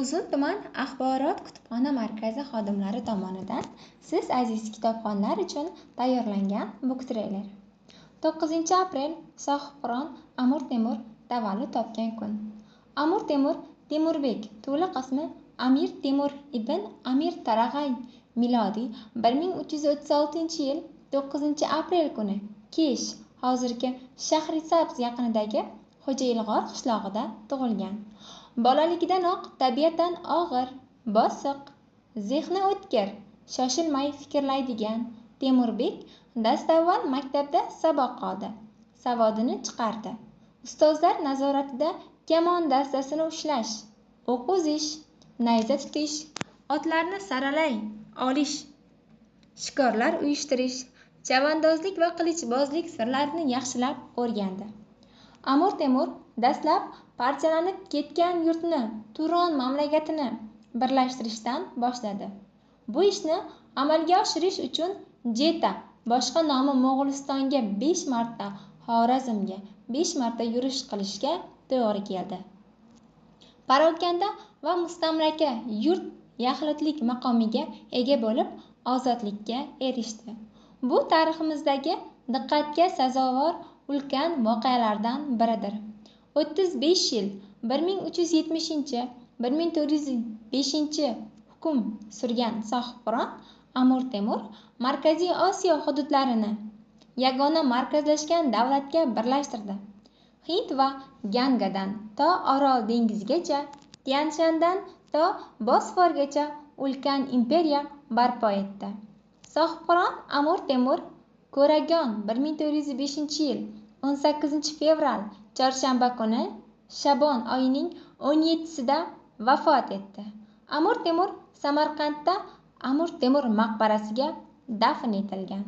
Uzun tuman axborot kutubxona markazi xodimlari tomonidan siz aziz kitobxonlar uchun tayyorlangan book trailer. 9 aprel Sohibqiron Amir Temur tavallud topgan kun. Amir Temur Temurbek to'liq ismi Amir Temur ibn Amir Tarag'ay milodiy 1336-yil 9 aprel kuni Kesh hozirgi Shahrisabz yaqinidagi Xo'jailg'or qishlog'ida tug'ilgan. Bolaligidanoq tabiatan og'ir, bosiq, zehni o'tkir, shoshilmay fikrlaydigan Temurbek dastavval maktabda saboq oldi, savodini chiqardi. Ustozlar nazoratida kamon dastasini ushlash, o'q uzish, nayza tutish, otlarni saralay olish, shikorlar uyushtirish, chavandozlik va qilichbozlik sirlarini yaxshilab o'rgandi. Amir Temur dastlab parchalanib ketgan yurtni Turon mamlakatini birlashtirishdan boshladi. Bu ishni amalga oshirish uchun Jeta, boshqa nomi Mo'g'ulistonga 5 marta, Xorazmga 5 marta yurish qilishga to'g'ri keldi. Parokanda va mustamlaka yurt yaxlitlik maqomiga ega bo'lib, ozodlikka erishdi. Bu tariximizdagi diqqatga sazovor ulkan voqealardan biridir. 35 yil 1370-1405 hukm surgan Sohibqiron Amir Temur Markaziy Osiyo hududlarini yagona markazlashgan davlatga birlashtirdi. Hind va Gangadan to Orol dengizigacha, Tyan-Shandan to Bosforgacha ulkan imperiya barpo etdi. Sohibqiron Amir Temur Ko'ragon 1405-yil 18 fevral chorshanba kuni Shabon oyining 17-sida vafot etdi. Amir Temur Samarqandda Amir Temur maqbarasiga dafn etilgan.